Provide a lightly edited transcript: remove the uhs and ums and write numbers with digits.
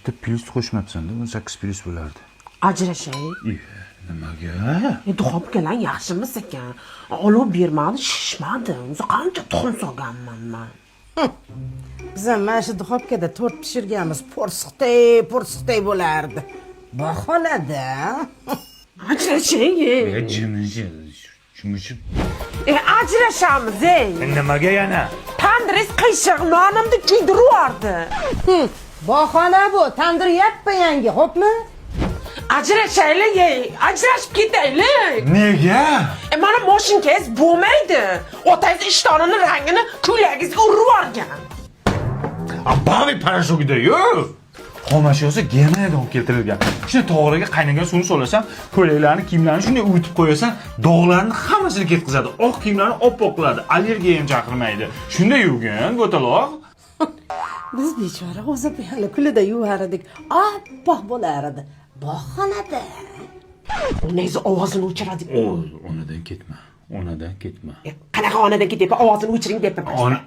bitta plus qo'shmabsan-da, 18 plus bo'lardi. Ajrashay. Nimaga? Duxobga lan yaxshimiz ekan. Olov bermadi, shishmadi. O'zi qancha tuxum solganman men. Biz ham mana shu duxobkada tort pishirganmiz, po'rsiqday bo'lardi. Bahonada. Ajrashay. Jimiji. Shuncha. Ajrashamiz, ey. Nimaga yana? Tandris qiyshiq nonimni kuydiryapti. Bahona bu, tandir yappa yangi, xo'pmi? Ajrashaylik, ey. Ajrashib ketaylik. Nega? Mana moshinkangiz bo'lmaydi. Otangiz ishtonini rangini ko'ylagingizga urib yuborgan. Abavi parashogida-yu. Xomashyosi Germaniyadan olib keltirilgan. Shuni to'g'riga qaynagan suvni solasan, ko'ylaklarni, kiyimlarni shunday uyutib qo'yasan, dog'larni hammasini ketkazadi. Oq kiyimlarni oppoq qiladi, allergiya ham chaqirmaydi. Shunday yurgin, go'taloq. Biz bechora o'zi hali kulida yuvardik. Oppoq bo'lardi. Bahonada. Onangiz ovozini o'chiradi. Onadan ketma. Onadan ketma. Qanaqa onadan ketyapti? Ovozini o'chiring deb. Ona,